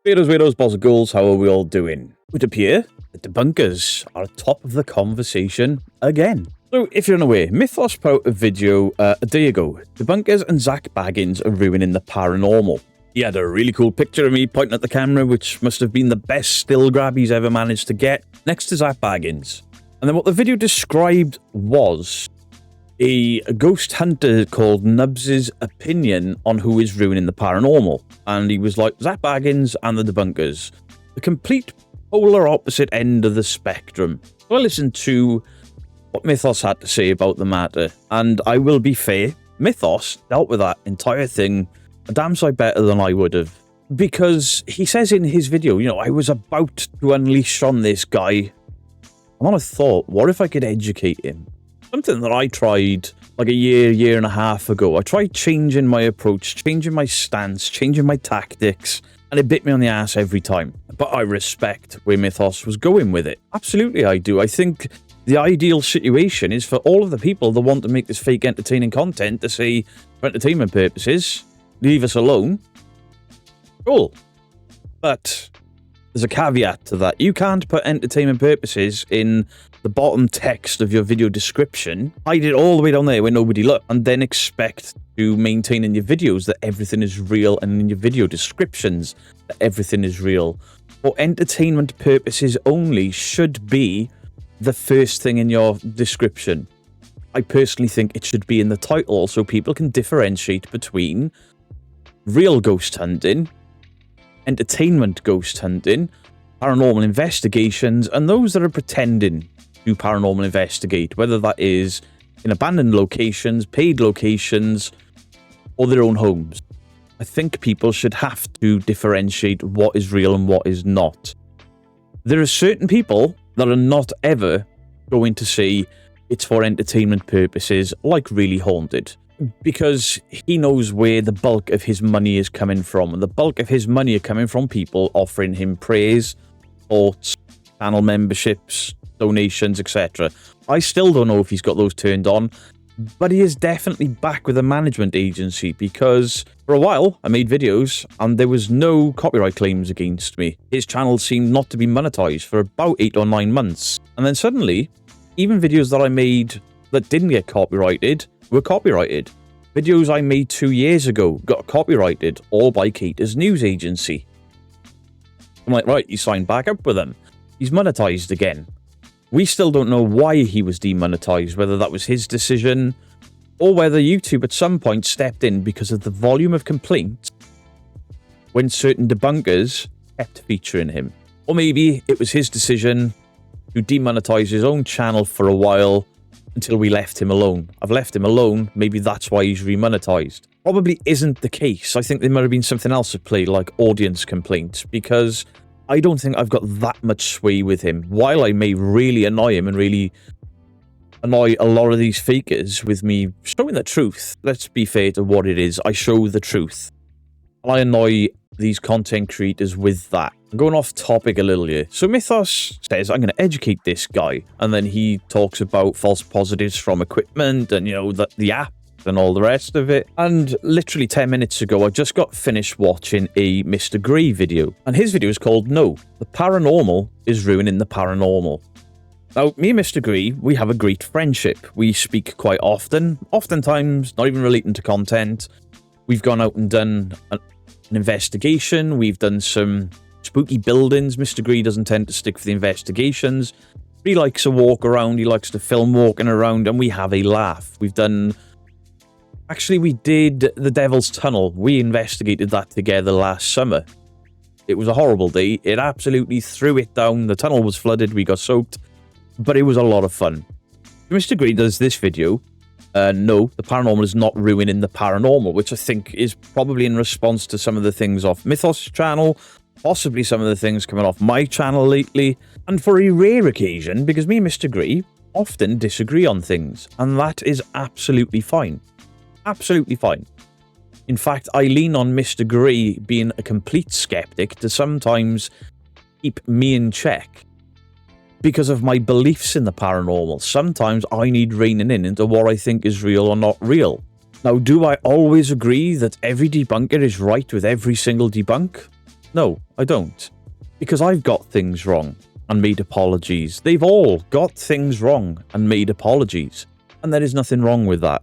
Weirdos, balls of ghouls, how are we all doing? It would appear that debunkers are top of the conversation again. So, if you're unaware, Mythos put out a video a day ago. Debunkers and Zach Baggins are ruining the paranormal. He had a really cool picture of me pointing at the camera, which must have been the best still grab he's ever managed to get, next to Zach Baggins. And then what the video described was a ghost hunter called Nubs' opinion on who is ruining the paranormal. And he was like, Zach Baggins and the Debunkers. The complete polar opposite end of the spectrum. So I listened to what Mythos had to say about the matter. And I will be fair, Mythos dealt with that entire thing a damn sight better than I would have. Because he says in his video, you know, I was about to unleash on this guy. I'm on a thought, what if I could educate him? Something that I tried like a year and a half ago. I tried changing my approach, changing my stance, changing my tactics, and it bit me on the ass every time. But I respect where Mythos was going with it. Absolutely I do. I think the ideal situation is for all of the people that want to make this fake entertaining content to say, for entertainment purposes, leave us alone. Cool. But there's a caveat to that. You can't put entertainment purposes in the bottom text of your video description, hide it all the way down there where nobody looks, and then expect to maintain in your videos that everything is real and in your video descriptions that everything is real. For entertainment purposes only should be the first thing in your description. I personally think it should be in the title so people can differentiate between real ghost hunting, entertainment ghost hunting, paranormal investigations, and those that are pretending to paranormal investigate, whether that is in abandoned locations, paid locations, or their own homes. I think people should have to differentiate what is real and what is not. There are certain people that are not ever going to say it's for entertainment purposes, like Really Haunted, because he knows where the bulk of his money is coming from, and the bulk of his money are coming from people offering him praise, thoughts, channel memberships, donations, etc. I still don't know if he's got those turned on, but he is definitely back with a management agency, because for a while I made videos and there was no copyright claims against me. His channel seemed not to be monetized for about 8 or 9 months, and then suddenly even videos that I made that didn't get copyrighted were copyrighted. Videos I made 2 years ago got copyrighted, all by Cater's news agency. I'm like, right, you signed back up with them. He's monetized again. We still don't know why he was demonetized, whether that was his decision, or whether YouTube at some point stepped in because of the volume of complaints when certain debunkers kept featuring him. Or maybe it was his decision to demonetize his own channel for a while until we left him alone. I've left him alone, maybe that's why he's remonetized. Probably isn't the case. I think there might have been something else at play, like audience complaints, because I don't think I've got that much sway with him. While I may really annoy him and really annoy a lot of these fakers with me showing the truth, let's be fair to what it is, I show the truth. I annoy these content creators with that. I'm going off topic a little here. So Mythos says, I'm going to educate this guy. And then he talks about false positives from equipment and, you know, the app and all the rest of it. And literally 10 minutes ago, I just got finished watching a Mr. Grey video. And his video is called No, the Paranormal is Ruining the Paranormal. Now, me and Mr. Grey, we have a great friendship. We speak quite often, oftentimes not even relating to content. We've gone out and done an investigation. We've done some spooky buildings. Mr. Grey doesn't tend to stick for the investigations. He likes to walk around. He likes to film walking around, and we have a laugh. We did the Devil's Tunnel. We investigated that together last summer. It was a horrible day. It absolutely threw it down. The tunnel was flooded. We got soaked. But it was a lot of fun. Mr. Grey does this video. No, the paranormal is not ruining the paranormal, which I think is probably in response to some of the things off Mythos' channel, possibly some of the things coming off my channel lately, and for a rare occasion, because me and Mr. Grey often disagree on things, and that is absolutely fine. Absolutely fine. In fact, I lean on Mr. Grey being a complete skeptic to sometimes keep me in check because of my beliefs in the paranormal. Sometimes I need reining in into what I think is real or not real. Now, do I always agree that every debunker is right with every single debunk? No, I don't. Because I've got things wrong and made apologies. They've all got things wrong and made apologies. And there is nothing wrong with that.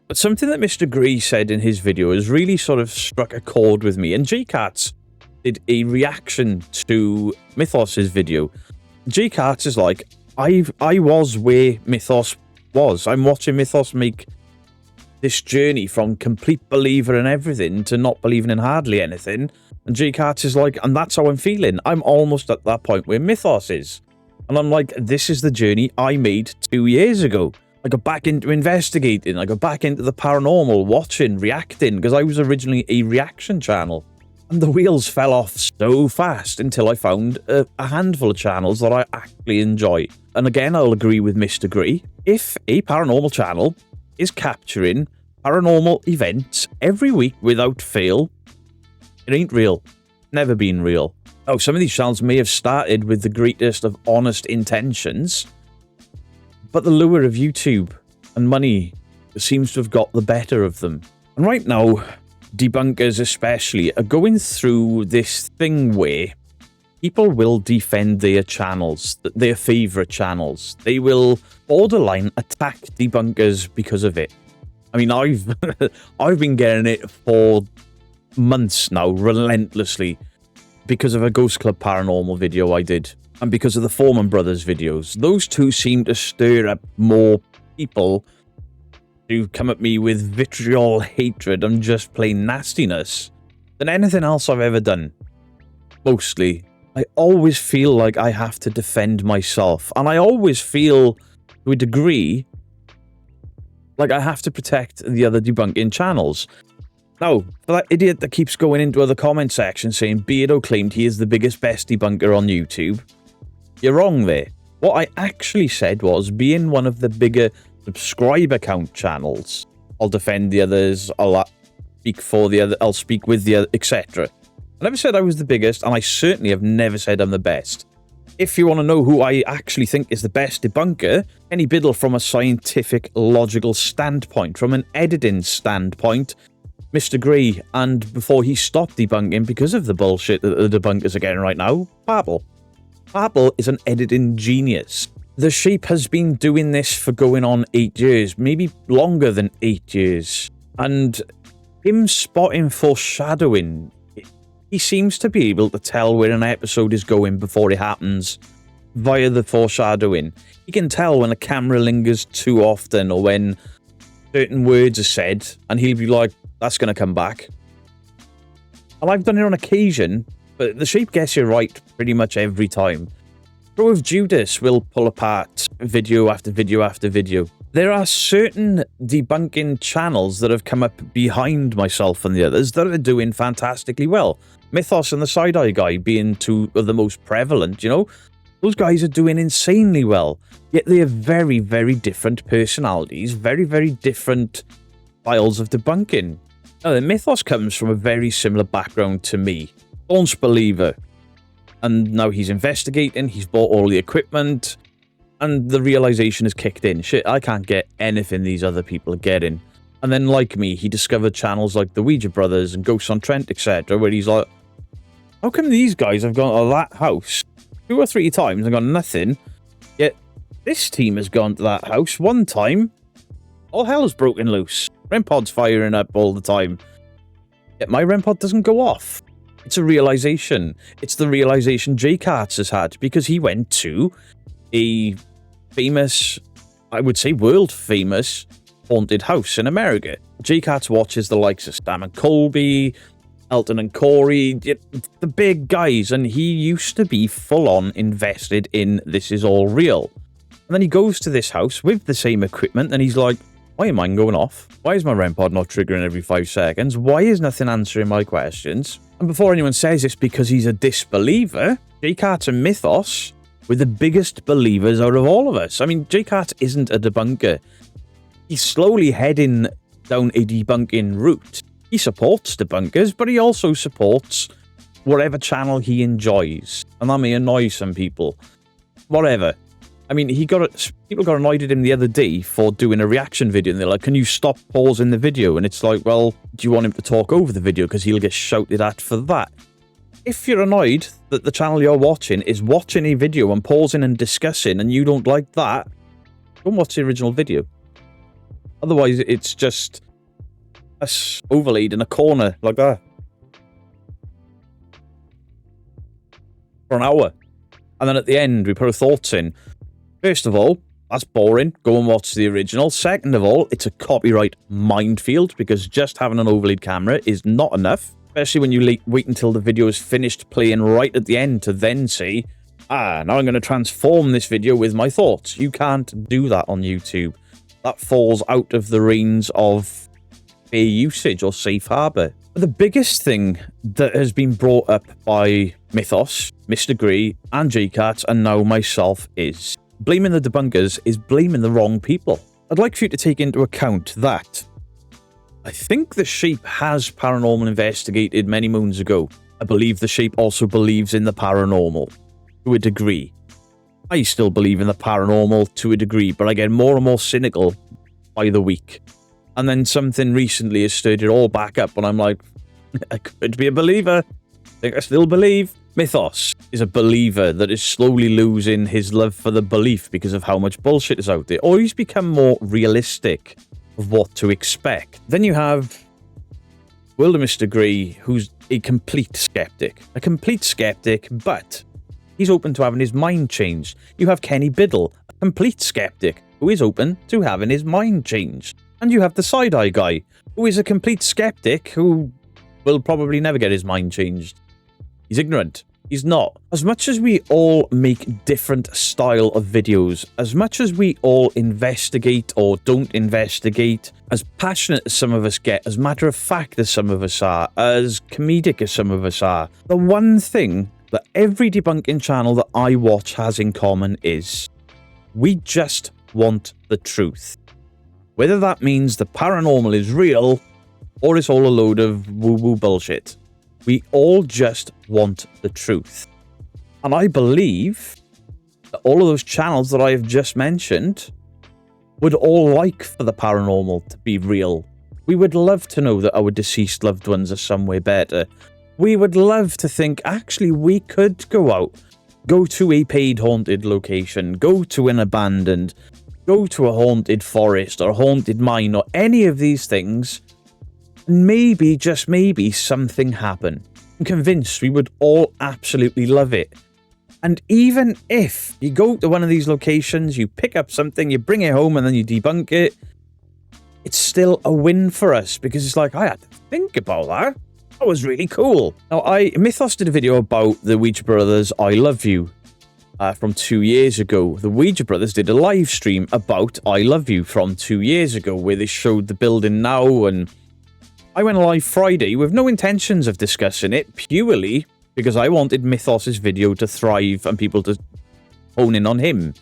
But something that Mr. Grey said in his video has really sort of struck a chord with me. And J-Cats did a reaction to Mythos's video. J-Cats is like, I was where Mythos was. I'm watching Mythos make this journey from complete believer in everything to not believing in hardly anything. And J-Cats is like, and that's how I'm feeling. I'm almost at that point where Mythos is. And I'm like, this is the journey I made 2 years ago. I got back into investigating. I got back into the paranormal, watching, reacting, because I was originally a reaction channel. And the wheels fell off so fast until I found a handful of channels that I actually enjoy. And again, I'll agree with Mr. Grey. If a paranormal channel is capturing paranormal events every week without fail, it ain't real. Never been real. Oh, some of these channels may have started with the greatest of honest intentions, but the lure of YouTube and money seems to have got the better of them. And right now, debunkers especially are going through this thing where people will defend their channels, their favourite channels. They will borderline attack debunkers because of it. I mean, I've been getting it for months now, relentlessly, because of a Ghost Club Paranormal video I did. And because of the Foreman Brothers videos. Those two seem to stir up more people to come at me with vitriol, hatred, and just plain nastiness than anything else I've ever done. Mostly. I always feel like I have to defend myself. And I always feel, to a degree, like I have to protect the other debunking channels. Now, for that idiot that keeps going into other comment sections saying Beardo claimed he is the biggest, best debunker on YouTube, you're wrong there. What I actually said was, being one of the bigger subscriber count channels, I'll defend the others, I'll speak for the other, I'll speak with the other, etc. I never said I was the biggest, and I certainly have never said I'm the best. If you want to know who I actually think is the best debunker, Kenny Biddle from a scientific, logical standpoint, from an editing standpoint, Mr. Grey, and before he stopped debunking because of the bullshit that the debunkers are getting right now, Purple. Purple is an editing genius. The Sheep has been doing this for going on 8 years, maybe longer than 8 years. And him spotting foreshadowing, he seems to be able to tell where an episode is going before it happens via the foreshadowing. He can tell when a camera lingers too often or when certain words are said, and he'll be like, that's going to come back. And I've done it on occasion, but the Sheep gets you right pretty much every time. Crow of Judas will pull apart video after video after video. There are certain debunking channels that have come up behind myself and the others that are doing fantastically well. Mythos and the Side-Eye Guy being two of the most prevalent, you know. Those guys are doing insanely well. Yet they have very, very different personalities, very, very different styles of debunking. Now, Mythos comes from a very similar background to me. Staunch believer. And now he's investigating, he's bought all the equipment, and the realization has kicked in. Shit, I can't get anything these other people are getting. And then, like me, he discovered channels like the Ouija Brothers and Ghosts on Trent, etc., where he's like, how come these guys have gone to that house 2 or 3 times and got nothing, yet this team has gone to that house 1 time, all hell's broken loose. REM pod's firing up all the time, yet my REM pod doesn't go off. It's a realization. It's the realization J-Cats has had, because he went to a famous, I would say world famous, haunted house in America. J-Cats watches the likes of Stam and Colby, Elton and Corey, the big guys, and he used to be full-on invested in this is all real. And then he goes to this house with the same equipment, and he's like, why am mine going off? Why is my REM pod not triggering every 5 seconds? Why is nothing answering my questions? And before anyone says it's because he's a disbeliever, J-Cats and Mythos were the biggest believers out of all of us. I mean, J-Cats isn't a debunker. He's slowly heading down a debunking route. He supports debunkers, but he also supports whatever channel he enjoys. And that may annoy some people. Whatever. I mean, people got annoyed at him the other day for doing a reaction video, and they're like, can you stop pausing the video? And it's like, well, do you want him to talk over the video? Because he'll get shouted at for that. if you're annoyed that the channel you're watching is watching a video and pausing and discussing and you don't like that, don't watch the original video. Otherwise, it's just us overlaid in a corner like that for an hour. And then at the end, we put our thoughts in. First of all, that's boring. Go and watch the original. Second of all, it's a copyright minefield because just having an overlaid camera is not enough. Especially when you wait until the video is finished playing right at the end to then say, now I'm going to transform this video with my thoughts. You can't do that on YouTube. That falls out of the reins of fair usage or safe harbor. But the biggest thing that has been brought up by Mythos, Mr. Grey, and JCat, and now myself is blaming the debunkers is blaming the wrong people. I'd like for you to take into account that I think the Sheep has paranormal investigated many moons ago. I believe the Sheep also believes in the paranormal to a degree. I still believe in the paranormal to a degree, but I get more and more cynical by the week. And then something recently has stirred it all back up, and I'm like, I could be a believer. I think I still believe. Mythos is a believer that is slowly losing his love for the belief because of how much bullshit is out there, or he's become more realistic of what to expect. Then you have Wilder Mr. Grey, who's a complete skeptic. A complete skeptic, but he's open to having his mind changed. You have Kenny Biddle, a complete skeptic, who is open to having his mind changed. And you have the Side-Eye guy, who is a complete skeptic, who will probably never get his mind changed. He's ignorant. He's not. As much as we all make different style of videos, as much as we all investigate or don't investigate, as passionate as some of us get, as matter of fact as some of us are, as comedic as some of us are, the one thing that every debunking channel that I watch has in common is we just want the truth. Whether that means the paranormal is real or it's all a load of woo-woo bullshit. We all just want the truth. And I believe that all of those channels that I have just mentioned would all like for the paranormal to be real. We would love to know that our deceased loved ones are somewhere better. We would love to think, actually, we could go out, go to a paid haunted location, go to an abandoned, go to a haunted forest or a haunted mine or any of these things, and maybe, just maybe, something happen. I'm convinced we would all absolutely love it. And even if you go to one of these locations, you pick up something, you bring it home and then you debunk it, it's still a win for us because it's like, I had to think about that. That was really cool. Now, Mythos did a video about the Ouija Brothers I Love You from 2 years ago. The Ouija Brothers did a live stream about I Love You from 2 years ago where they showed the building now, and I went live Friday with no intentions of discussing it, purely because I wanted Mythos's video to thrive and people to hone in on him.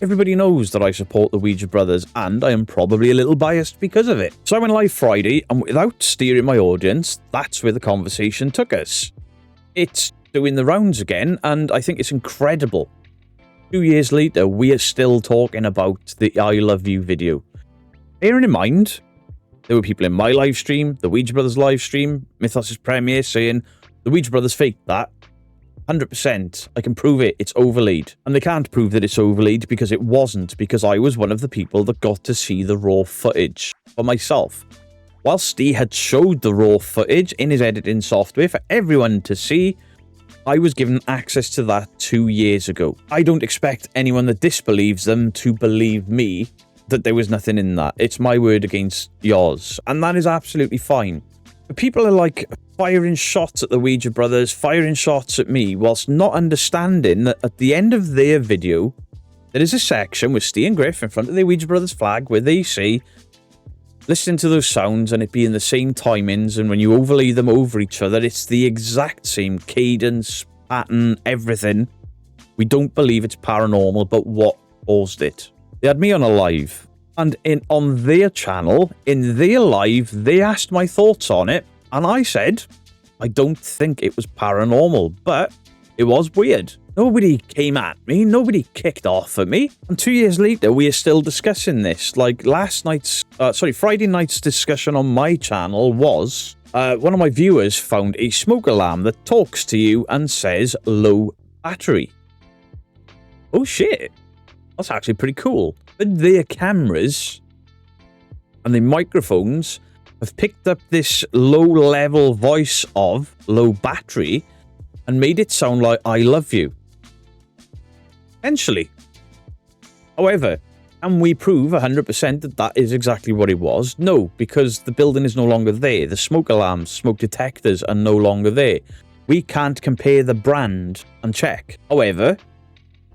Everybody knows that I support the Ouija Brothers, and I am probably a little biased because of it. So I went live Friday, and without steering my audience, that's where the conversation took us. It's doing the rounds again, and I think it's incredible. 2 years later, we are still talking about the I Love You video. Bearing in mind, there were people in my live stream, the Ouija Brothers live stream, Mythos' premiere saying, the Ouija Brothers faked that. 100%. I can prove it. It's overlaid. And they can't prove that it's overlaid because it wasn't, because I was one of the people that got to see the raw footage for myself. Whilst he had showed the raw footage in his editing software for everyone to see, I was given access to that 2 years ago. I don't expect anyone that disbelieves them to believe me that there was nothing in that. It's my word against yours. And that is absolutely fine. But people are like firing shots at the Ouija Brothers, firing shots at me, whilst not understanding that at the end of their video, there is a section with Steve and Griff in front of the Ouija Brothers flag where they say, listen to those sounds and it being the same timings, and when you overlay them over each other, it's the exact same cadence, pattern, everything. We don't believe it's paranormal, but what caused it? They had me on a live, and on their channel, in their live, they asked my thoughts on it, and I said, I don't think it was paranormal, but it was weird. Nobody came at me, nobody kicked off at me, and 2 years later, we are still discussing this. Like Friday night's discussion on my channel was, one of my viewers found a smoke alarm that talks to you and says low battery. Oh shit, that's actually pretty cool. But their cameras and the microphones have picked up this low-level voice of low battery and made it sound like I love you. Essentially. However, can we prove 100% that that is exactly what it was? No, because the building is no longer there. The smoke alarms, smoke detectors are no longer there. We can't compare the brand and check. However,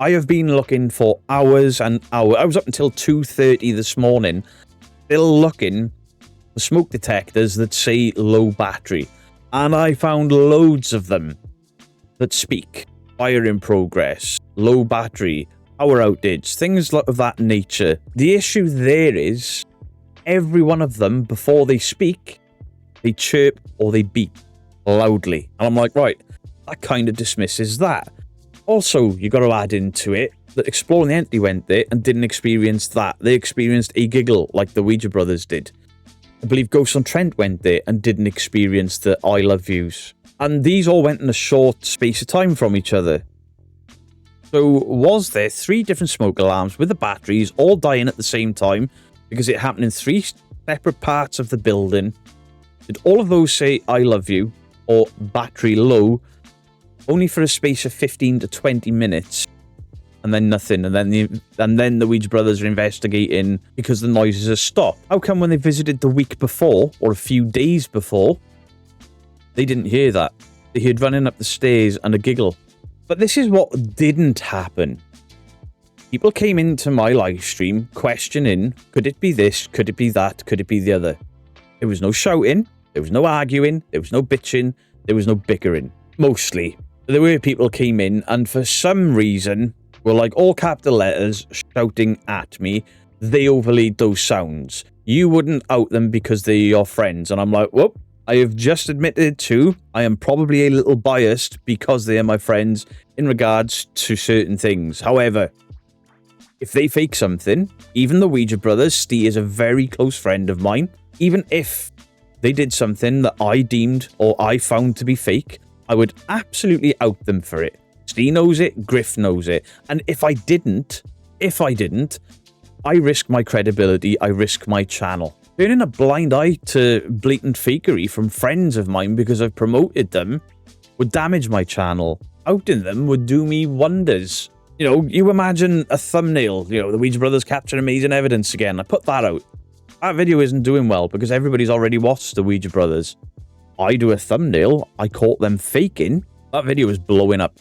I have been looking for hours and hours. I was up until 2:30 this morning, still looking for smoke detectors that say low battery. And I found loads of them that speak. Fire in progress, low battery, power outage, things of that nature. The issue there is, every one of them, before they speak, they chirp or they beep loudly. And I'm like, right, that kind of dismisses that. Also, you got to add into it that Exploring the Entity went there and didn't experience that. They experienced a giggle like the Ouija brothers did. I believe Ghost on Trent went there and didn't experience the I love yous. And these all went in a short space of time from each other. So was there 3 different smoke alarms with the batteries all dying at the same time because it happened in 3 separate parts of the building? Did all of those say I love you or battery low only for a space of 15 to 20 minutes and then nothing, and then the Ouija brothers are investigating because the noises have stopped? How come when they visited the week before or a few days before they didn't hear that? They heard running up the stairs and a giggle. But this is what didn't happen. People came into my live stream questioning, could it be this, could it be that, could it be the other? There was no shouting, there was no arguing, there was no bitching, there was no bickering. Mostly. There were people came in and for some reason were like all capital letters shouting at me. They overlaid those sounds. You wouldn't out them because they're your friends. And I'm like, whoop. I have just admitted to, I am probably a little biased because they are my friends in regards to certain things. However, if they fake something, even the Ouija brothers, Steve is a very close friend of mine, even if they did something that I deemed or I found to be fake, I would absolutely out them for it. Steve knows it, Griff knows it. And if I didn't, I risk my credibility, I risk my channel. Turning a blind eye to blatant fakery from friends of mine because I've promoted them would damage my channel. Outing them would do me wonders. You know, you imagine a thumbnail, you know, the Ouija brothers capture amazing evidence again. I put that out. That video isn't doing well because everybody's already watched the Ouija brothers. I do a thumbnail, I caught them faking. That video is blowing up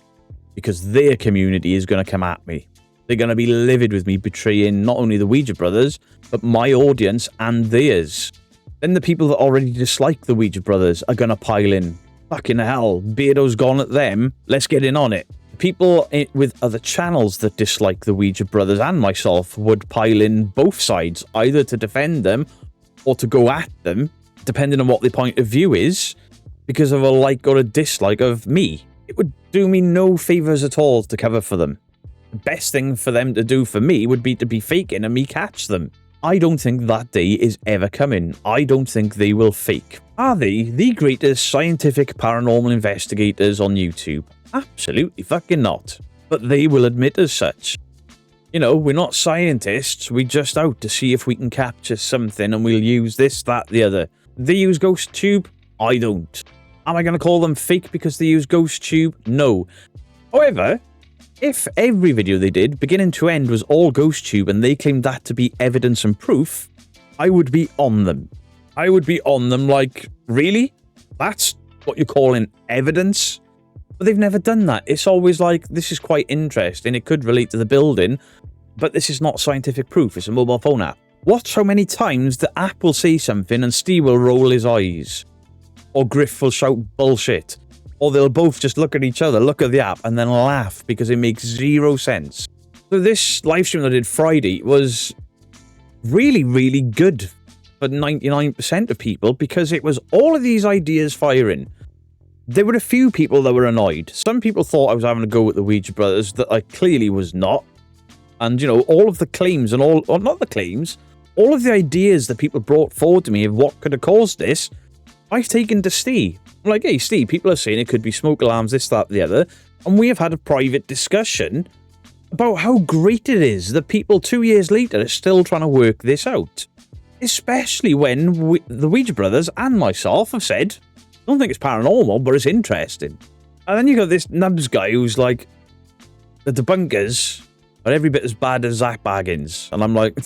because their community is going to come at me. They're going to be livid with me betraying not only the Ouija brothers, but my audience and theirs. Then the people that already dislike the Ouija brothers are going to pile in. Fucking hell, Beardo's gone at them, let's get in on it. People with other channels that dislike the Ouija brothers and myself would pile in both sides, either to defend them or to go at them, depending on what their point of view is, because of a like or a dislike of me. It would do me no favours at all to cover for them. The best thing for them to do for me would be to be faking and me catch them. I don't think that day is ever coming. I don't think they will fake. Are they the greatest scientific paranormal investigators on YouTube? Absolutely fucking not. But they will admit as such. You know, we're not scientists. We're just out to see if we can capture something and we'll use this, that, the other. They use GhostTube? I don't. Am I going to call them fake because they use GhostTube? No. However, if every video they did, beginning to end, was all GhostTube and they claimed that to be evidence and proof, I would be on them. I would be on them like, really? That's what you're calling evidence? But they've never done that. It's always like, this is quite interesting. It could relate to the building, but this is not scientific proof. It's a mobile phone app. Watch how many times the app will say something and Steve will roll his eyes. Or Griff will shout bullshit. Or they'll both just look at each other, look at the app, and then laugh because it makes zero sense. So this live stream that I did Friday was really, really good for 99% of people because it was all of these ideas firing. There were a few people that were annoyed. Some people thought I was having a go at the Ouija brothers that I clearly was not. And, you know, all of the claims and all of the ideas that people brought forward to me of what could have caused this I've taken to Steve. I'm like, hey, Steve, people are saying it could be smoke alarms, this, that, the other. And we have had a private discussion about how great it is that people 2 years later are still trying to work this out. Especially when the Ouija brothers and myself have said, I don't think it's paranormal, but it's interesting. And then you got this nubs guy who's like, the debunkers are every bit as bad as Zach Baggins. And I'm like,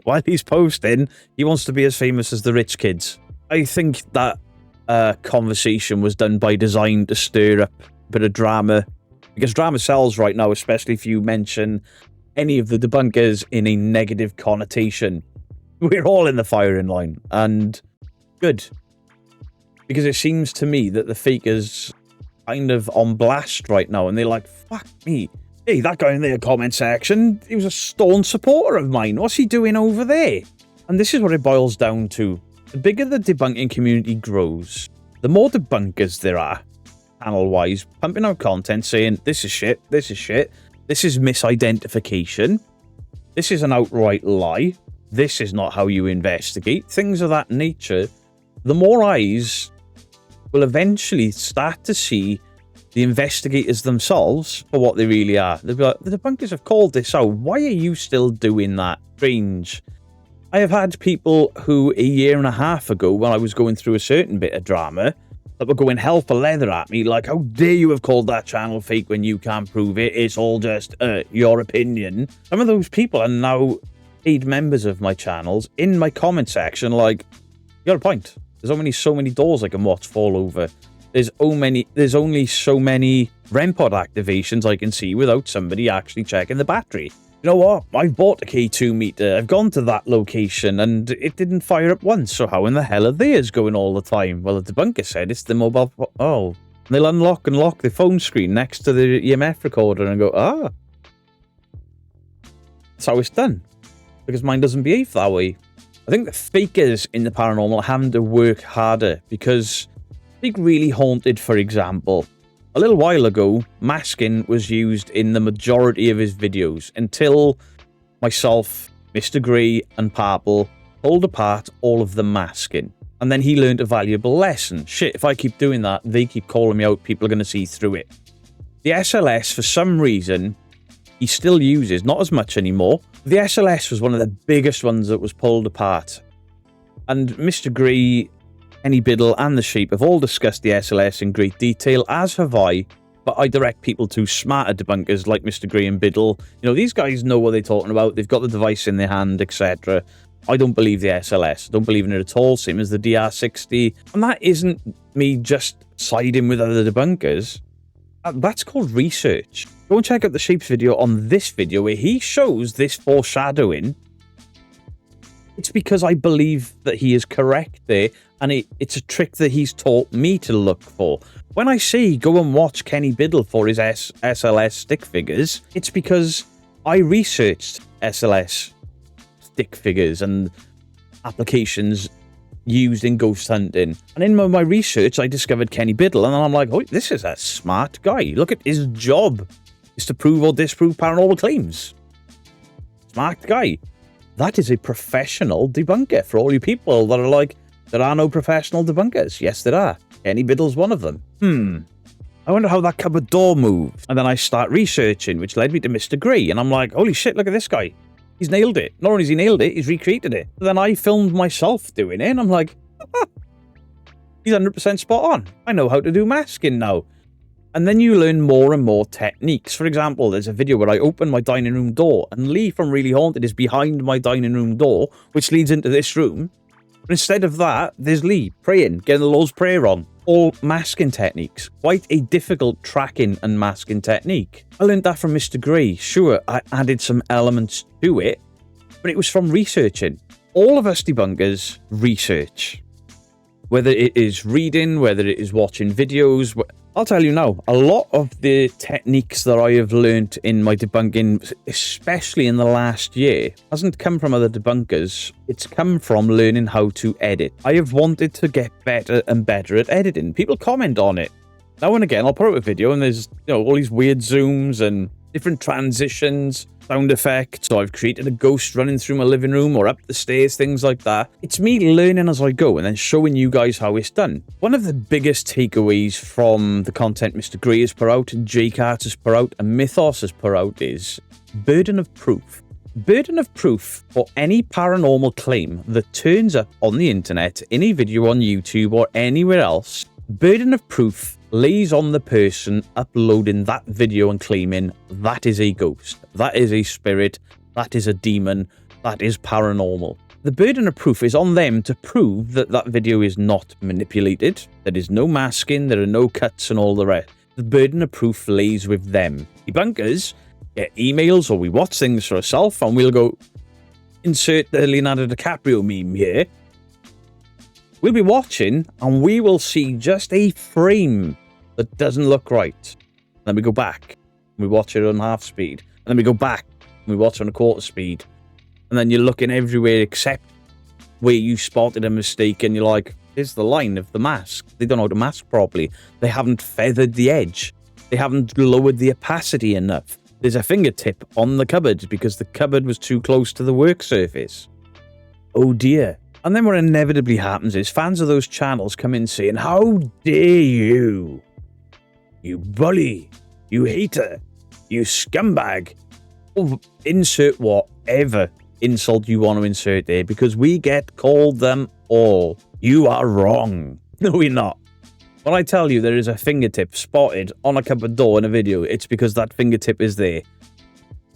while he's posting, he wants to be as famous as the rich kids. I think that conversation was done by design to stir up a bit of drama. Because drama sells right now, especially if you mention any of the debunkers in a negative connotation. We're all in the firing line. And good. Because it seems to me that the fakers kind of on blast right now. And they're like, fuck me. Hey, that guy in the comment section, he was a staunch supporter of mine. What's he doing over there? And this is what it boils down to. The bigger the debunking community grows, the more debunkers there are, channel-wise, pumping out content saying, this is shit, this is shit, this is misidentification, this is an outright lie, this is not how you investigate, things of that nature. The more eyes will eventually start to see the investigators themselves for what they really are. They'll be like, the debunkers have called this out. Why are you still doing that? Strange. I have had people who a year and a half ago, when I was going through a certain bit of drama, that were going hell for leather at me, like, how dare you have called that channel fake when you can't prove it? It's all just your opinion. Some of those people are now paid members of my channels in my comment section, like, you got a point. There's only so many doors I can watch fall over. There's only so many REM pod activations I can see without somebody actually checking the battery. You know what? I've bought a K2 meter. I've gone to that location and it didn't fire up once. So how in the hell are theirs going all the time? Well, the debunker said it's the mobile. Oh, and they'll unlock and lock the phone screen next to the EMF recorder and go, ah. That's how it's done. Because mine doesn't behave that way. I think the fakers in the paranormal are having to work harder because Big Really Haunted, for example, a little while ago, masking was used in the majority of his videos until myself, Mr. Grey and Purple pulled apart all of the masking. And then he learned a valuable lesson. Shit, if I keep doing that, they keep calling me out, people are going to see through it. The SLS, for some reason, he still uses, not as much anymore. The SLS was one of the biggest ones that was pulled apart. And Mr. Grey, Kenny Biddle and the Sheep have all discussed the SLS in great detail, as have I, but I direct people to smarter debunkers like Mr. Grey and Biddle. You know, these guys know what they're talking about, they've got the device in their hand, etc. I don't believe the SLS, I don't believe in it at all, same as the DR60, and that isn't me just siding with other debunkers. That's called research. Go and check out the Sheep's video on this video where he shows this foreshadowing. It's because I believe that he is correct there, and it's a trick that he's taught me to look for. When I say go and watch Kenny Biddle for his SLS stick figures, it's because I researched SLS stick figures and applications used in ghost hunting. And in my research, I discovered Kenny Biddle, and I'm like, oh, this is a smart guy. Look at his job. Is to prove or disprove paranormal claims. Smart guy. That is a professional debunker for all you people that are like, there are no professional debunkers. Yes, there are. Kenny Biddle's one of them. I wonder how that cupboard door moved. And then I start researching, which led me to Mr. Grey. And I'm like, holy shit, look at this guy. He's nailed it. Not only has he nailed it, he's recreated it. But then I filmed myself doing it, and I'm like, he's 100% spot on. I know how to do masking now. And then you learn more and more techniques. For example, there's a video where I open my dining room door, and Lee from Really Haunted is behind my dining room door, which leads into this room. But instead of that, there's Lee praying, getting the Lord's Prayer on. All masking techniques. Quite a difficult tracking and masking technique. I learned that from Mr. Grey. Sure, I added some elements to it, but it was from researching. All of us debunkers research. Whether it is reading, whether it is watching videos. I'll tell you now, a lot of the techniques that I have learnt in my debunking, especially in the last year, hasn't come from other debunkers. It's come from learning how to edit. I have wanted to get better and better at editing. People comment on it. Now and again, I'll put out a video and there's, you know, all these weird zooms and different transitions. sound effects, or I've created a ghost running through my living room or up the stairs, things like that. It's me learning as I go and then showing you guys how it's done. One of the biggest takeaways from the content Mr. Grey has put out, J-Cart has put out, and Mythos has put out is burden of proof. Burden of proof for any paranormal claim that turns up on the internet, in a video on YouTube or anywhere else, burden of proof lays on the person uploading that video and claiming that is a ghost, that is a spirit, that is a demon, that is paranormal. The burden of proof is on them to prove that that video is not manipulated, there is no masking, there are no cuts and all the rest. The burden of proof lays with them. Debunkers get emails or we watch things for ourselves and we'll go, insert the Leonardo DiCaprio meme here. We'll be watching and we will see just a frame that doesn't look right. Then we go back and we watch it on half speed. And then we go back and we watch it on a quarter speed. And then you're looking everywhere except where you spotted a mistake and you're like, here's the line of the mask. They don't know how to mask properly. They haven't feathered the edge. They haven't lowered the opacity enough. There's a fingertip on the cupboard because the cupboard was too close to the work surface. Oh dear. And then what inevitably happens is fans of those channels come in saying, how dare you? You bully. You hater. You scumbag. Or insert whatever insult you want to insert there because we get called them all. You are wrong. No, we're not. When I tell you there is a fingertip spotted on a cupboard door in a video, it's because that fingertip is there.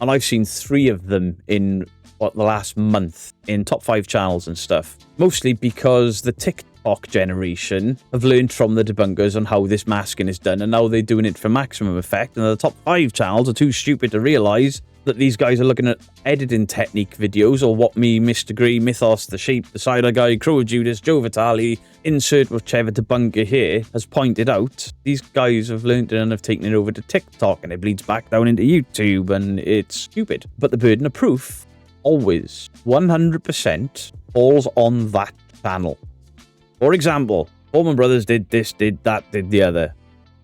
And I've seen 3 of them in, the last month in top 5 channels and stuff. Mostly because the TikTok generation have learned from the debunkers on how this masking is done, and now they're doing it for maximum effect, and the top 5 channels are too stupid to realise that these guys are looking at editing technique videos, or what me, Mr. Grey, Mythos, The Sheep, The Cider Guy, Crow of Judas, Joe Vitale, insert whichever debunker here, has pointed out. These guys have learned it and have taken it over to TikTok, and it bleeds back down into YouTube, and it's stupid. But the burden of proof always, 100%, falls on that channel. For example, Foreman Brothers did this, did that, did the other.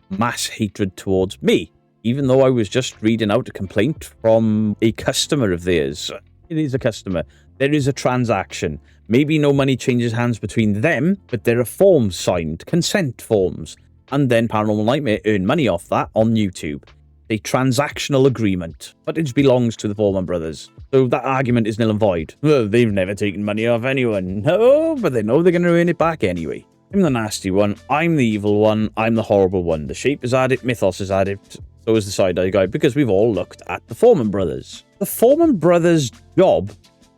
Mass hatred towards me. Even though I was just reading out a complaint from a customer of theirs. It is a customer. There is a transaction. Maybe no money changes hands between them, but there are forms signed, consent forms. And then Paranormal Nightmare earn money off that on YouTube. A transactional agreement. Footage belongs to the Foreman Brothers. So that argument is nil and void. Well, they've never taken money off anyone. No, but they know they're going to earn it back anyway. I'm the nasty one. I'm the evil one. I'm the horrible one. The Sheep is at it. Mythos is at it. So is the Side-Eye Guy, because we've all looked at the Foreman Brothers. The Foreman Brothers' job,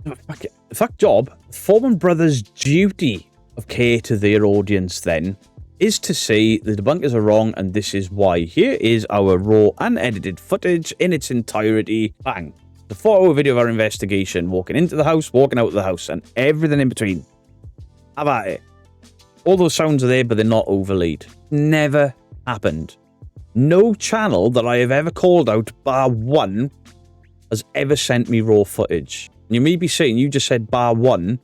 the Foreman Brothers' duty of care to their audience then is to say the debunkers are wrong and this is why. Here is our raw, unedited footage in its entirety. Bang. The 4-hour video of our investigation, walking into the house, walking out of the house, and everything in between. Have at it. All those sounds are there, but they're not overlaid. Never happened. No channel that I have ever called out, bar one, has ever sent me raw footage. You may be saying, you just said bar one,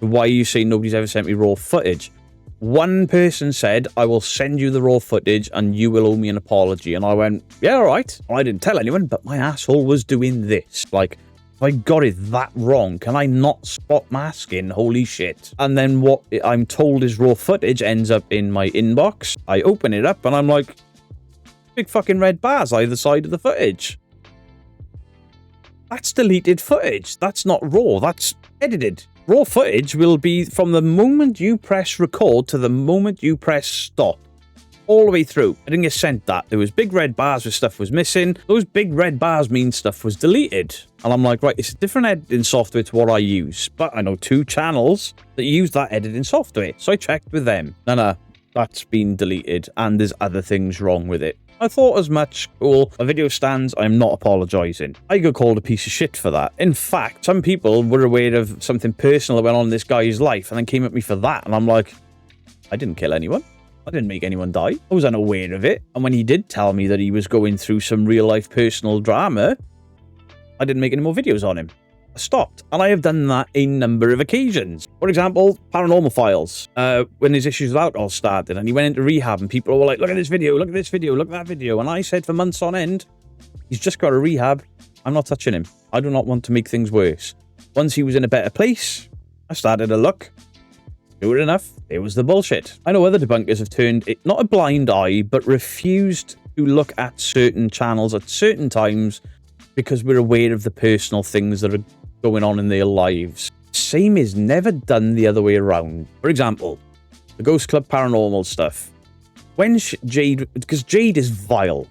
why are you saying nobody's ever sent me raw footage? One person said, I will send you the raw footage and you will owe me an apology. And I went, yeah, all right. I didn't tell anyone, but my asshole was doing this. Like, if I got it that wrong, can I not spot masking? Holy shit. And then what I'm told is raw footage ends up in my inbox. I open it up and I'm like, big fucking red bars either side of the footage. That's deleted footage. That's not raw. That's edited. Raw footage will be from the moment you press record to the moment you press stop. All the way through. I didn't get sent that. There was big red bars where stuff was missing. Those big red bars mean stuff was deleted. And I'm like, right, it's a different editing software to what I use. But I know 2 channels that use that editing software. So I checked with them. No, that's been deleted. And there's other things wrong with it. I thought as much. Cool. My video stands. I'm not apologising. I got called a piece of shit for that. In fact, some people were aware of something personal that went on in this guy's life and then came at me for that. And I'm like, I didn't kill anyone. I didn't make anyone die. I was unaware of it. And when he did tell me that he was going through some real life personal drama, I didn't make any more videos on him. I stopped. And I have done that a number of occasions. For example, Paranormal Files. When his issues with alcohol started and he went into rehab and people were like, look at this video, look at this video, look at that video. And I said for months on end, he's just got a rehab. I'm not touching him. I do not want to make things worse. Once he was in a better place, I started to look. Sure enough, it was the bullshit. I know other debunkers have turned it not a blind eye, but refused to look at certain channels at certain times because we're aware of the personal things that are going on in their lives. Same is never done the other way around. For example, the Ghost Club Paranormal stuff. When Jade, because Jade is vile.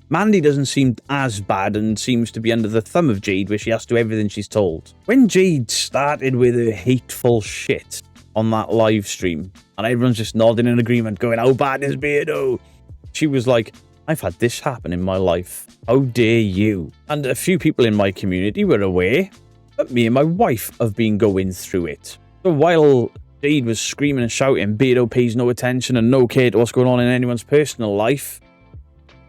Mandy doesn't seem as bad and seems to be under the thumb of Jade where she has to do everything she's told. When Jade started with her hateful shit on that live stream, and everyone's just nodding in agreement going, how bad is Beardo? She was like, I've had this happen in my life. How dare you? And a few people in my community were aware, but me and my wife have been going through it. So while Jade was screaming and shouting, Beardo pays no attention and no care to what's going on in anyone's personal life,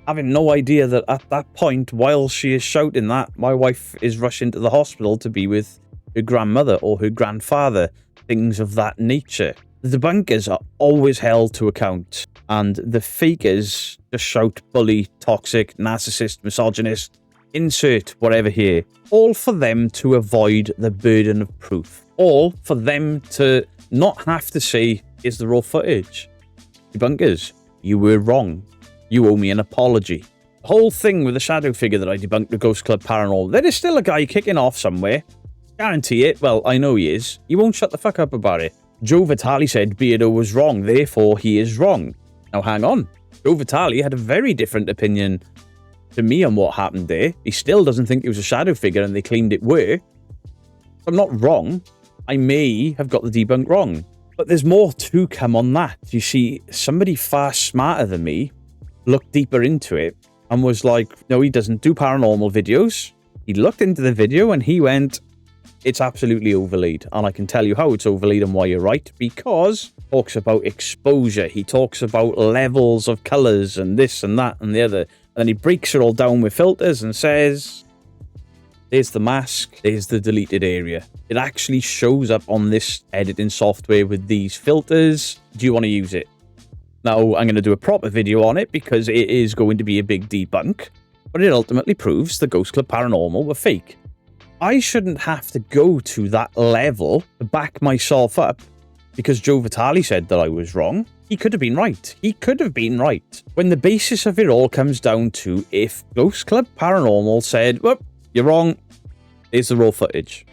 having no idea that at that point, while she is shouting that, my wife is rushing to the hospital to be with her grandmother or her grandfather, things of that nature. The debunkers are always held to account, and the fakers just shout bully, toxic, narcissist, misogynist, insert whatever here, all for them to avoid the burden of proof, all for them to not have to say, is the raw footage. Debunkers, you were wrong. You owe me an apology. The whole thing with the shadow figure that I debunked with Ghost Club Paranormal, there is still a guy kicking off somewhere. Guarantee it. Well, I know he is. He won't shut the fuck up about it. Joe Vitale said Beardo was wrong, therefore he is wrong. Now hang on. Joe Vitale had a very different opinion to me on what happened there. He still doesn't think it was a shadow figure and they claimed it were. I'm not wrong. I may have got the debunk wrong. But there's more to come on that. You see, somebody far smarter than me looked deeper into it and was like, no, he doesn't do paranormal videos. He looked into the video and he went, it's absolutely overlaid. And I can tell you how it's overlaid and why you're right, because he talks about exposure. He talks about levels of colors and this and that and the other. And then he breaks it all down with filters and says, there's the mask, there's the deleted area. It actually shows up on this editing software with these filters. Do you want to use it? Now, I'm going to do a proper video on it because it is going to be a big debunk, but it ultimately proves the Ghost Club Paranormal were fake. I shouldn't have to go to that level to back myself up because Joe Vitale said that I was wrong. He could have been right. He could have been right. When the basis of it all comes down to if Ghost Club Paranormal said, well, you're wrong, here's the raw footage.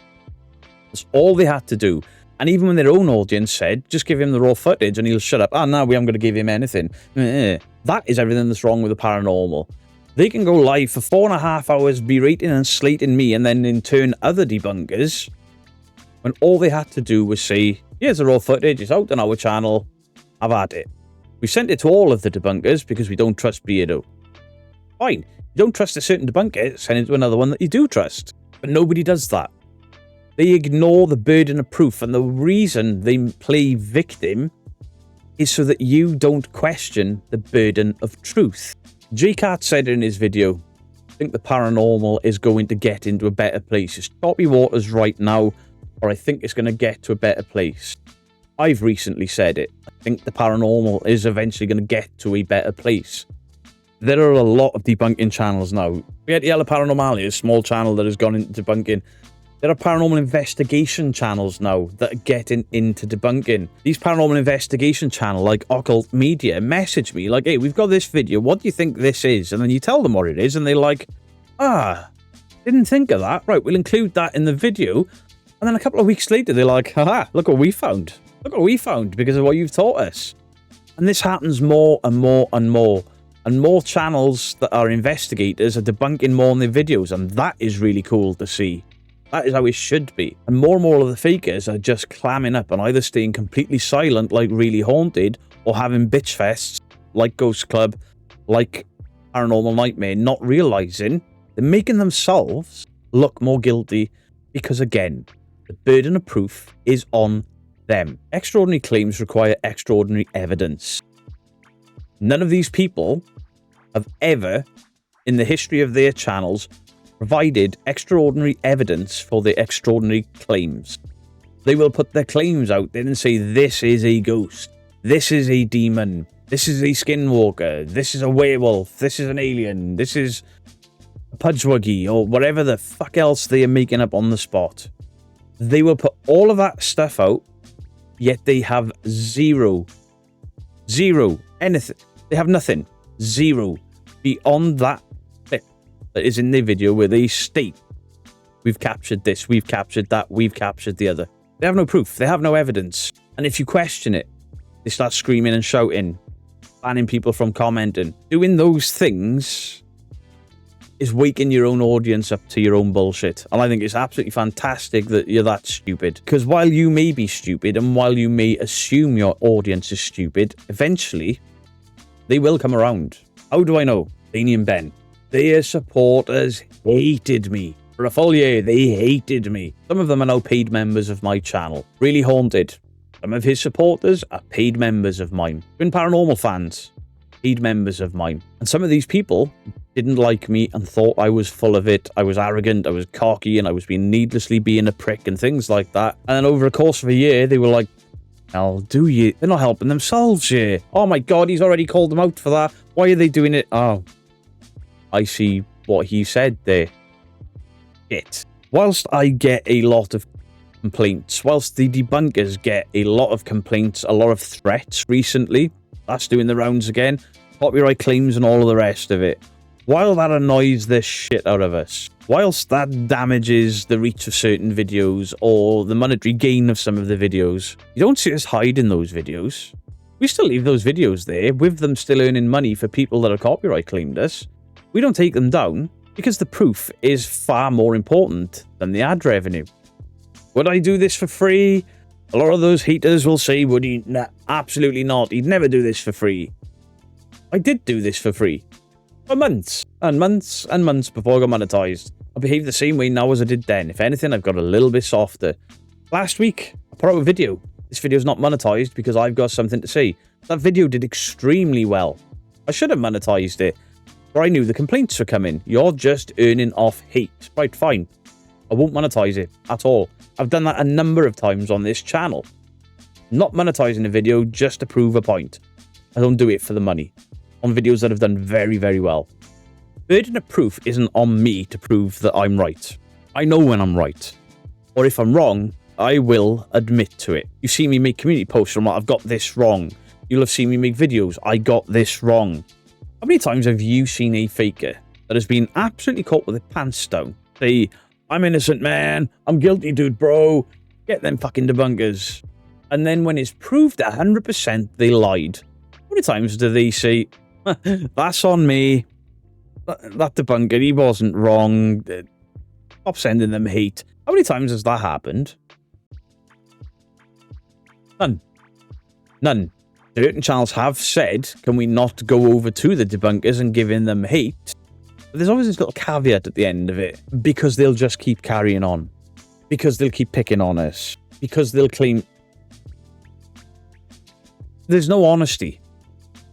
That's all they had to do. And even when their own audience said, just give him the raw footage and he'll shut up. No, we aren't going to give him anything. That is everything that's wrong with the paranormal. They can go live for 4.5 hours berating and slating me and then in turn other debunkers when all they had to do was say, here's the raw footage, it's out on our channel, I've had it. We sent it to all of the debunkers because we don't trust Beardo. Fine, you don't trust a certain debunker, send it to another one that you do trust. But nobody does that. They ignore the burden of proof, and the reason they play victim is so that you don't question the burden of truth. J-Cat said in his video, I think the paranormal is going to get into a better place. It's choppy waters right now, or I think it's going to get to a better place. I've recently said it. I think the paranormal is eventually going to get to a better place. There are a lot of debunking channels now. We had Yellow Paranormal, a small channel that has gone into debunking. There are paranormal investigation channels now that are getting into debunking. These paranormal investigation channels, like Occult Media, message me like, hey, we've got this video. What do you think this is? And then you tell them what it is, and they're like, didn't think of that. Right, we'll include that in the video. And then a couple of weeks later, they're like, haha, look what we found. Look what we found because of what you've taught us. And this happens more and more and more. And more channels that are investigators are debunking more in their videos, and that is really cool to see. That is how it should be. And more of the fakers are just clamming up and either staying completely silent like Really Haunted or having bitch fests like Ghost Club, like Paranormal Nightmare, not realizing they're making themselves look more guilty because, again, the burden of proof is on them. Extraordinary claims require extraordinary evidence. None of these people have ever, in the history of their channels, provided extraordinary evidence for their extraordinary claims. They will put their claims out there and say, this is a ghost, this is a demon, this is a skinwalker, this is a werewolf, this is an alien, this is a Pudgewuggy, or whatever the fuck else they are making up on the spot. They will put all of that stuff out, yet they have zero, anything. They have nothing, zero, beyond that clip that is in their video where they state, we've captured this, we've captured that, we've captured the other. They have no proof, they have no evidence. And if you question it, they start screaming and shouting, banning people from commenting. Doing those things is waking your own audience up to your own bullshit. And I think it's absolutely fantastic that you're that stupid. Because while you may be stupid, and while you may assume your audience is stupid, eventually, they will come around. How do I know? Laney and Ben. Their supporters hated me. For a full year, they hated me. Some of them are now paid members of my channel. Really haunted. Some of his supporters are paid members of mine. Been Paranormal fans. Paid members of mine. And some of these people didn't like me and thought I was full of it. I was arrogant, I was cocky, and I was needlessly being a prick and things like that. And then over the course of a year, they were like, hell, do you? They're not helping themselves here. Oh my god, he's already called them out for that. Why are they doing it? Oh, I see what he said there. Shit. Whilst I get a lot of complaints, whilst the debunkers get a lot of complaints, a lot of threats recently, that's doing the rounds again, copyright claims and all of the rest of it. While that annoys the shit out of us, whilst that damages the reach of certain videos or the monetary gain of some of the videos, you don't see us hiding those videos. We still leave those videos there, with them still earning money for people that have copyright claimed us. We don't take them down because the proof is far more important than the ad revenue. Would I do this for free? A lot of those haters will say, would he? Nah, absolutely not. He'd never do this for free. I did do this for free. For months and months and months before I got monetized. I behave the same way now as I did then. If anything, I've got a little bit softer. Last week, I put out a video. This video's not monetized because I've got something to say. That video did extremely well. I should have monetized it, but I knew the complaints were coming. You're just earning off hate. Right, fine. I won't monetize it at all. I've done that a number of times on this channel. Not monetizing a video just to prove a point. I don't do it for the money. On videos that have done very, very well. Burden of proof isn't on me to prove that I'm right. I know when I'm right. Or if I'm wrong, I will admit to it. You see me make community posts, I'm like, I've got this wrong. You'll have seen me make videos, I got this wrong. How many times have you seen a faker that has been absolutely caught with their pants down? Say, I'm innocent, man. I'm guilty, dude, bro. Get them fucking debunkers. And then when it's proved 100% they lied, how many times do they say, that's on me. That debunker, he wasn't wrong. Stop sending them hate. How many times has that happened? None. None. Certain channels have said, can we not go over to the debunkers and give in them hate? But there's always this little caveat at the end of it. Because they'll just keep carrying on. Because they'll keep picking on us. Because they'll claim... There's no honesty.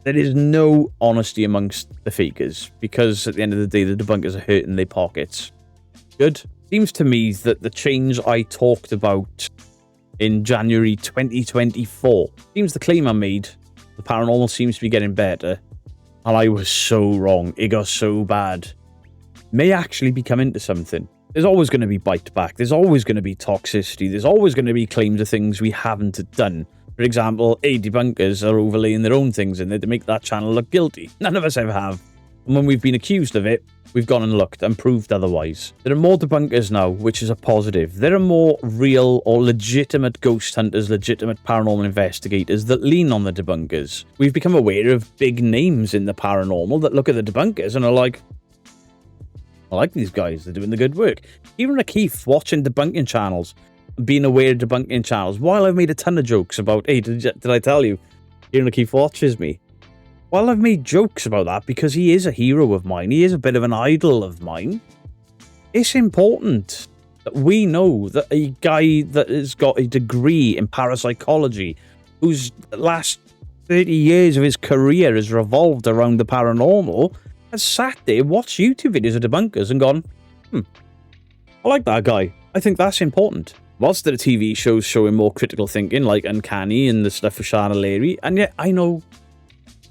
There is no honesty amongst the fakers, because at the end of the day, the debunkers are hurting their pockets. Good. Seems to me that the change I talked about in January 2024 seems the claim I made. The paranormal seems to be getting better, and I was so wrong. It got so bad. May actually be coming to something. There's always going to be bite back. There's always going to be toxicity. There's always going to be claims of things we haven't done. For example, debunkers are overlaying their own things in there to make that channel look guilty. None of us ever have. And when we've been accused of it, we've gone and looked and proved otherwise. There are more debunkers now, which is a positive. There are more real or legitimate ghost hunters, legitimate paranormal investigators that lean on the debunkers. We've become aware of big names in the paranormal that look at the debunkers and are like, I like these guys, they're doing the good work. Even Keith watching debunking channels, being aware of debunking channels, while I've made a ton of jokes about, hey, did I tell you, Kieran O'Keefe watches me? While I've made jokes about that because he is a hero of mine, he is a bit of an idol of mine, it's important that we know that a guy that has got a degree in parapsychology, whose last 30 years of his career has revolved around the paranormal, has sat there, watched YouTube videos of debunkers and gone, I like that guy. I think that's important. Whilst there are TV shows showing more critical thinking, like Uncanny and the stuff with Shana Leary, and yet I know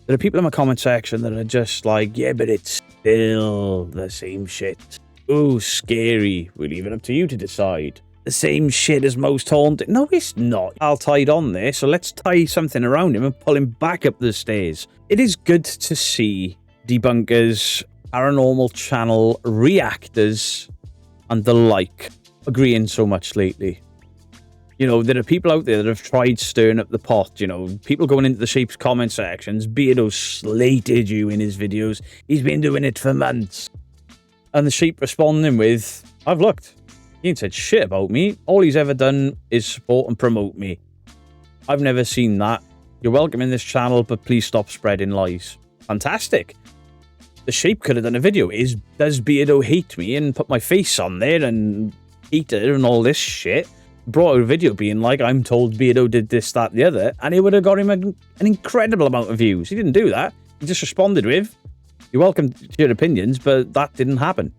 There are people in my comment section that are just like, yeah, but it's still the same shit. Ooh, scary. We'll leave it up to you to decide. The same shit as most haunted. No, it's not. I'll tied on there, so let's tie something around him and pull him back up the stairs. It is good to see debunkers, paranormal channel reactors, and the like agreeing so much lately. You know, there are people out there that have tried stirring up the pot. You know, people going into the Sheep's comment sections. Beardo slated you in his videos. He's been doing it for months. And the Sheep responding with, I've looked. He ain't said shit about me. All he's ever done is support and promote me. I've never seen that. You're welcome in this channel, but please stop spreading lies. Fantastic. The Sheep could have done a video. Does Beardo hate me? And put my face on there and hate it and all this shit. Brought out a video being like, I'm told Beardo did this, that, the other. And it would have got him an incredible amount of views. He didn't do that. He just responded with, you're welcome to your opinions, but that didn't happen.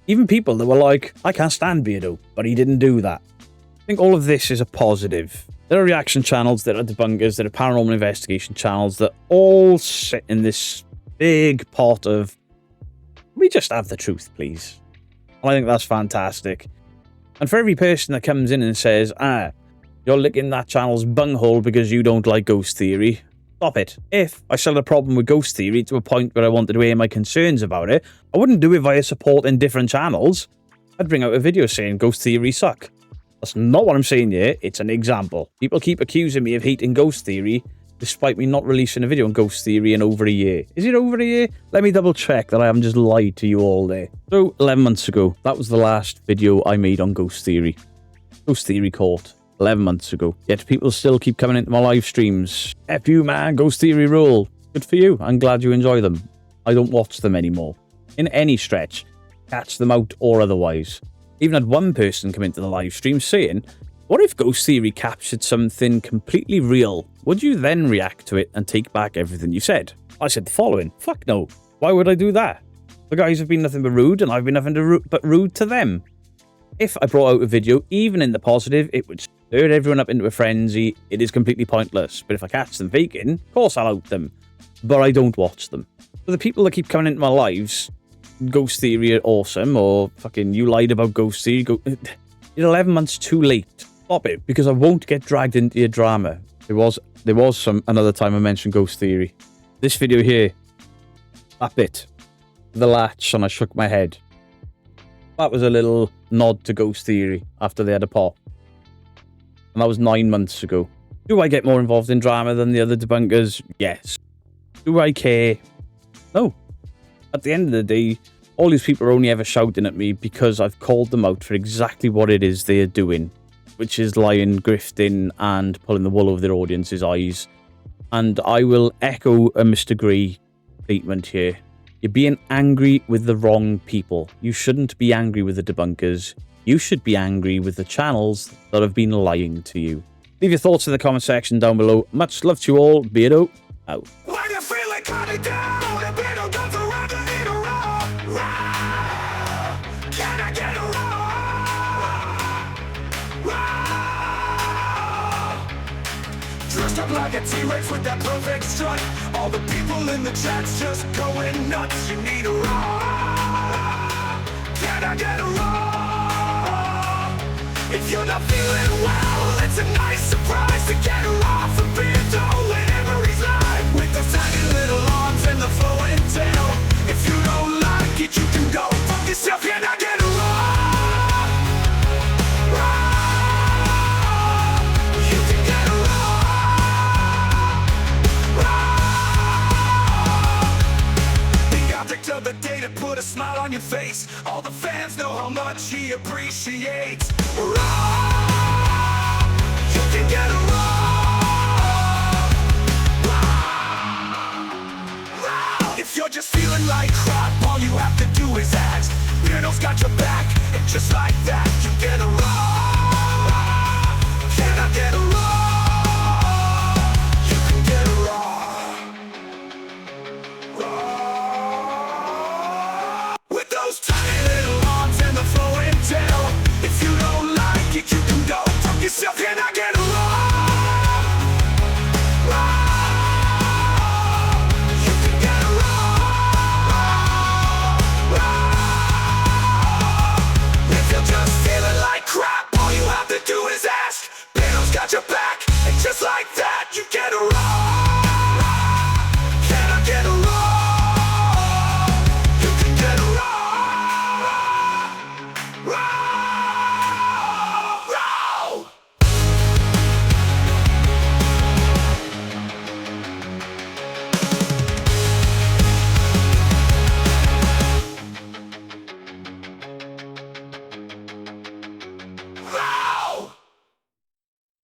Even people that were like, I can't stand Beardo, but he didn't do that. I think all of this is a positive. There are reaction channels, there are debunkers, there are paranormal investigation channels that all sit in this big pot of, we just have the truth, please. And I think that's fantastic. And for every person that comes in and says, you're licking that channel's bunghole because you don't like ghost theory, stop it. If I still had a problem with ghost theory to a point where I wanted to air my concerns about it, I wouldn't do it via support in different channels. I'd bring out a video saying ghost theory suck. That's not what I'm saying here. It's an example. People keep accusing me of hating ghost theory despite me not releasing a video on ghost theory in over a year. Is it over a year? Let me double check that I haven't just lied to you all there. So 11 months ago, that was the last video I made on ghost theory. Ghost theory court. 11 months ago. Yet people still keep coming into my live streams. F you, man. Ghost theory rule. Good for you. I'm glad you enjoy them. I don't watch them anymore. In any stretch. Catch them out or otherwise. Even had one person come into the live stream saying, what if ghost theory captured something completely real? Would you then react to it and take back everything you said? I said the following. Fuck no. Why would I do that? The guys have been nothing but rude and I've been nothing but rude to them. If I brought out a video, even in the positive, it would stir everyone up into a frenzy. It is completely pointless. But if I catch them faking, of course I'll out them. But I don't watch them. So the people that keep coming into my lives, ghost theory are awesome, or fucking you lied about ghost theory. You're 11 months too late. Stop it, because I won't get dragged into your drama. There was another time I mentioned ghost theory. This video here, that bit, the latch, and I shook my head. That was a little nod to ghost theory after they had a pop. And that was 9 months ago. Do I get more involved in drama than the other debunkers? Yes. Do I care? No. At the end of the day, all these people are only ever shouting at me because I've called them out for exactly what it is they're doing, which is lying, grifting, and pulling the wool over their audience's eyes. And I will echo a Mr. Grey statement here. You're being angry with the wrong people. You shouldn't be angry with the debunkers. You should be angry with the channels that have been lying to you. Leave your thoughts in the comment section down below. Much love to you all. Beardo out. When you feel it coming down, the Beardo does a record in a row. Can I get a row? Dressed up like a T-Rex with that perfect strut. All the people in the chat's just going nuts. You need a row. Can I get a row? If you're not feeling well, it's a nice surprise to get her off a Beardo whenever he's live. With those tiny little arms and the flowing tail. If you don't like it, you can go fuck yourself. Can I get a row? You can get a row. The object of the day to put a smile on your face. All the fans know how much he appreciates. You can get a row. If you're just feeling like crap, all you have to do is ask. Beardo's got your back, and just like that, you get a row.